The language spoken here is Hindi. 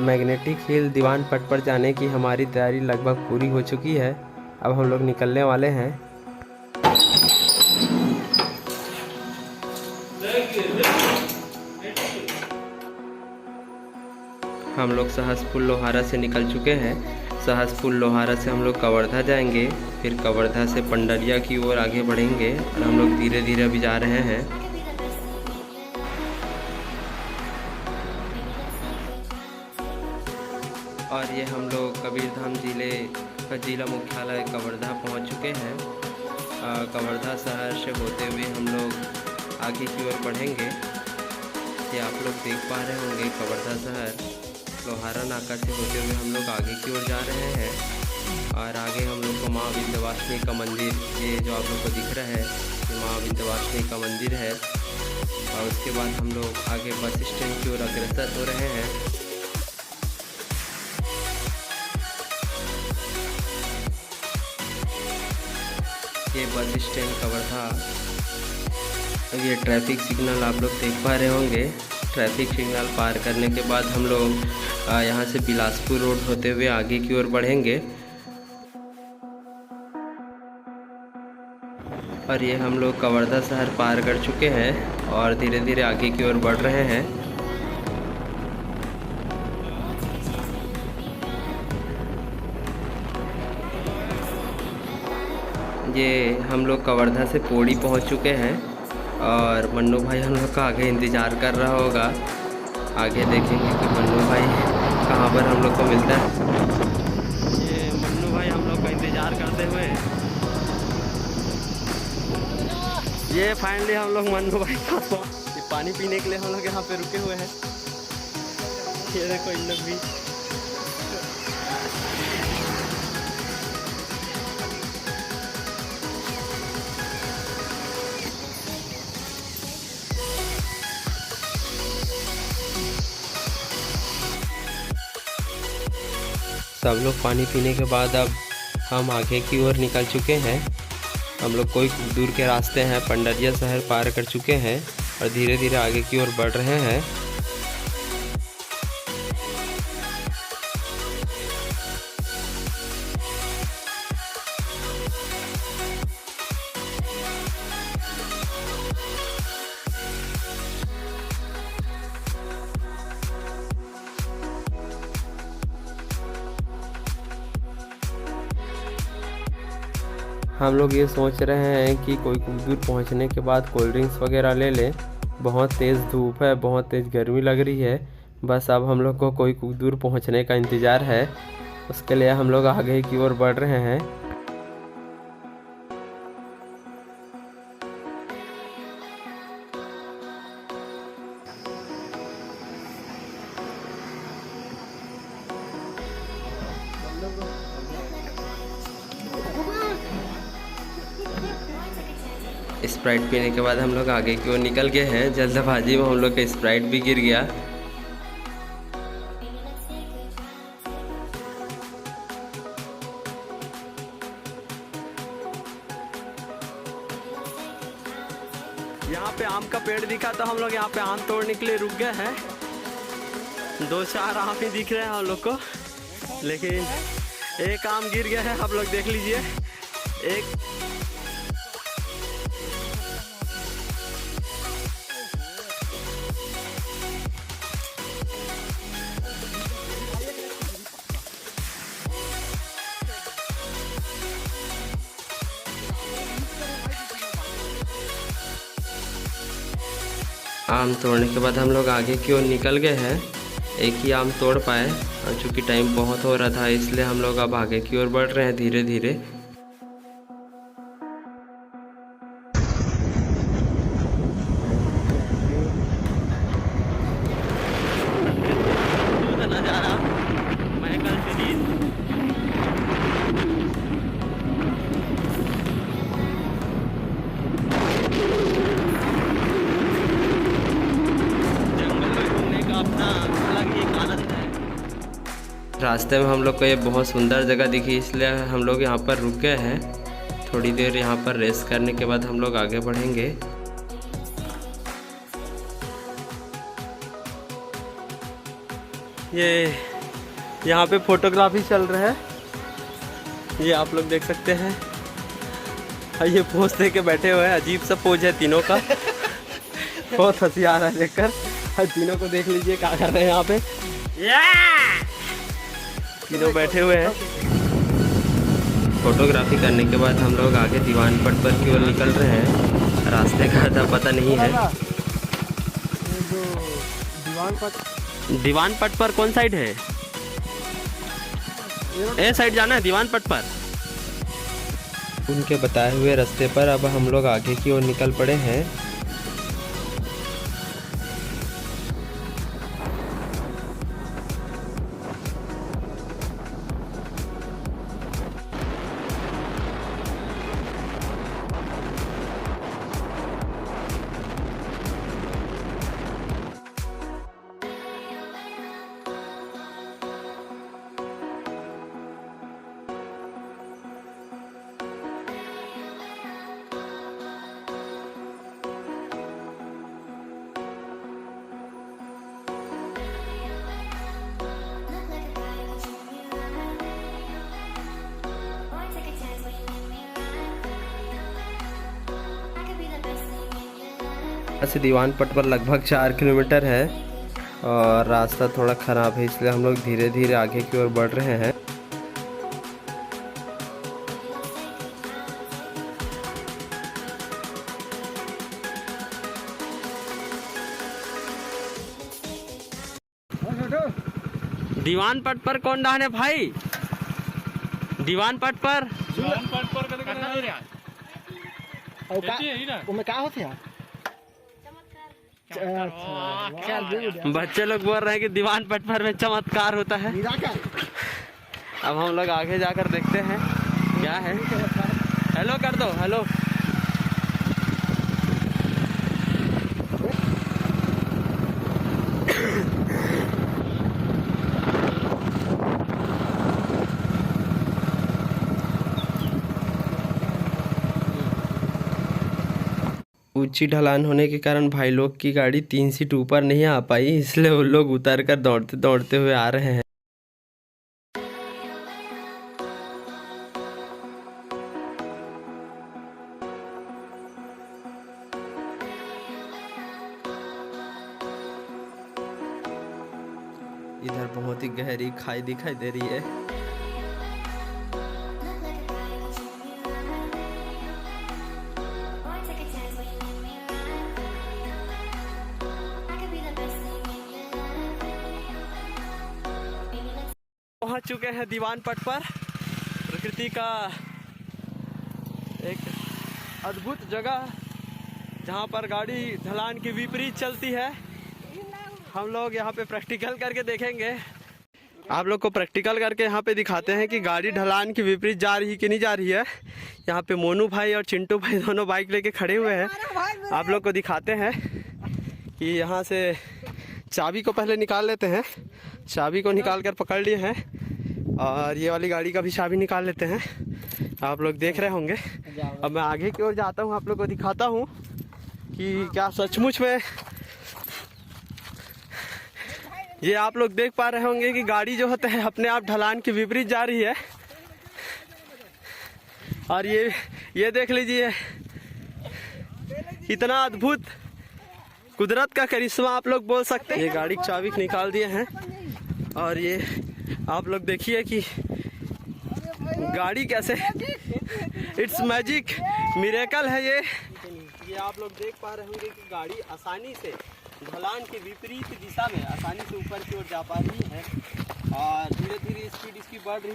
मैग्नेटिक हिल दीवान पट पर जाने की हमारी तैयारी लगभग पूरी हो चुकी है। अब हम लोग निकलने वाले हैं। हम लोग सहसपुर लोहारा से निकल चुके हैं। सहसपुर लोहारा से हम लोग कवर्धा जाएंगे, फिर कवर्धा से पंडरिया की ओर आगे बढ़ेंगे और हम लोग धीरे धीरे अभी जा रहे हैं। और ये हम लोग कबीरधाम जिला मुख्यालय कवर्धा पहुंच चुके हैं। कवर्धा शहर से होते हुए हम लोग आगे की ओर बढ़ेंगे। ये आप लोग देख पा रहे होंगे कवर्धा शहर लोहारा नाका से होते हुए हम लोग आगे की ओर जा रहे हैं। और आगे हम लोग को माँ विंध्यवासिनी का मंदिर, ये जो आप लोग को दिख रहा है, ये माँ विंध्यवासिनी का मंदिर है। और उसके बाद हम लोग आगे बस स्टैंड की ओर अग्रसर हो रहे हैं। ये बस स्टैंड कवर्धा। ये ट्रैफिक सिग्नल आप लोग देख पा रहे होंगे। ट्रैफिक सिग्नल पार करने के बाद हम लोग यहाँ से बिलासपुर रोड होते हुए आगे की ओर बढ़ेंगे। और ये हम लोग कवर्धा शहर पार कर चुके हैं और धीरे धीरे आगे की ओर बढ़ रहे हैं। ये हम लोग कवर्धा से पौड़ी पहुंच चुके हैं और मन्नू भाई हम लोग का आगे इंतज़ार कर रहा होगा। आगे देखेंगे कि मन्नू भाई कहाँ पर हम लोग को मिलता है। ये मन्नू भाई हम लोग का इंतज़ार करते हुए, ये फाइनली हम लोग मन्नू भाई का पानी पीने के लिए हम लोग यहाँ पे रुके हुए हैं। ये देखो इन लोग भी। सब लोग पानी पीने के बाद अब हम आगे की ओर निकल चुके हैं। हम लोग कोई दूर के रास्ते हैं, पंडरिया शहर पार कर चुके हैं और धीरे धीरे आगे की ओर बढ़ रहे हैं। हम लोग ये सोच रहे हैं कि कोई कुछ दूर पहुंचने के बाद कोल्ड ड्रिंक्स वगैरह ले लें। बहुत तेज़ धूप है, बहुत तेज़ गर्मी लग रही है। बस अब हम लोग को कोई कुछ दूर पहुंचने का इंतज़ार है, उसके लिए हम लोग आगे की ओर बढ़ रहे हैं। स्प्राइट पीने के बाद हम लोग आगे की ओर निकल गए हैं। जल्दबाजी में हम लोग का स्प्राइट भी गिर गया। यहाँ पे आम का पेड़ दिखा तो हम लोग यहाँ पे आम तोड़ने के लिए रुक गए हैं। 2-4 आम ही दिख रहे हैं हम लोग को, लेकिन एक आम गिर गया है। आप लोग देख लीजिए। एक आम तोड़ने के बाद हम लोग आगे की ओर निकल गए हैं। एक ही आम तोड़ पाए और चूँकि टाइम बहुत हो रहा था इसलिए हम लोग अब आगे की ओर बढ़ रहे हैं धीरे धीरे। रास्ते में हम लोग को ये बहुत सुंदर जगह दिखी, इसलिए हम लोग यहाँ पर रुक गए हैं। थोड़ी देर यहाँ पर रेस्ट करने के बाद हम लोग आगे बढ़ेंगे। ये यहाँ पे फोटोग्राफी चल रहा है, ये आप लोग देख सकते हैं। ये पोज दे के बैठे हुए हैं, अजीब सा पोज है तीनों का। बहुत हंसी आ रहा है देखकर। तीनों को देख लीजिए क्या कर रहे हैं यहाँ पे। तीनों बैठे हुए हैं। फोटोग्राफी करने के बाद हम लोग आगे दीवान पट पर की ओर निकल रहे हैं। रास्ते का था पता नहीं है। दीवान पट पर कौन साइड है? ए साइड जाना है दीवान पट पर। उनके बताए हुए रास्ते पर अब हम लोग आगे की ओर निकल पड़े हैं। से दीवान पट पर लगभग 4 किलोमीटर है और रास्ता थोड़ा ख़राब है, इसलिए हम लोग धीरे धीरे आगे की ओर बढ़ रहे हैं। दीवान पट पर कौन डाहने भाई? दीवान पट पर क्या होते हैं? बच्चे लोग बोल रहे हैं कि दीवान पट पर में चमत्कार होता है। अब हम लोग आगे जाकर देखते हैं क्या है। हेलो कर दो, हेलो। ऊंची ढलान होने के कारण भाई लोग की गाड़ी 3 सीट ऊपर नहीं आ पाई, इसलिए वो लोग उतर कर दौड़ते दौड़ते हुए आ रहे हैं। इधर बहुत ही गहरी खाई दिखाई दे रही है। पहुंच चुके हैं दीवान पट पर। प्रकृति का एक अद्भुत जगह जहां पर गाड़ी ढलान के विपरीत चलती है। हम लोग यहाँ पे प्रैक्टिकल करके देखेंगे। आप लोग को प्रैक्टिकल करके यहाँ पे दिखाते हैं कि गाड़ी ढलान के विपरीत जा रही कि नहीं जा रही है। यहाँ पे मोनू भाई और चिंटू भाई दोनों बाइक लेके खड़े हुए हैं। आप लोग को दिखाते हैं कि यहाँ से चाबी को पहले निकाल लेते हैं। चाबी को निकाल कर पकड़ लिए हैं और ये वाली गाड़ी का भी चाबी निकाल लेते हैं। आप लोग देख रहे होंगे। अब मैं आगे की ओर जाता हूँ, आप लोग को दिखाता हूँ कि क्या सचमुच में ये आप लोग देख पा रहे होंगे कि गाड़ी जो होता है अपने आप ढलान के विपरीत जा रही है। और ये देख लीजिए, इतना अद्भुत कुदरत का करिश्मा आप लोग बोल सकते हैं। ये गाड़ी की चाबी निकाल दिए हैं और ये आप लोग देखिए कि गाड़ी कैसे, इट्स मैजिक, मिरेकल है ये आप लोग देख पा रहे होंगे कि गाड़ी आसानी से ढलान के विपरीत दिशा में आसानी से ऊपर की ओर जा पा रही है और धीरे धीरे स्पीड इसकी बढ़ रही है।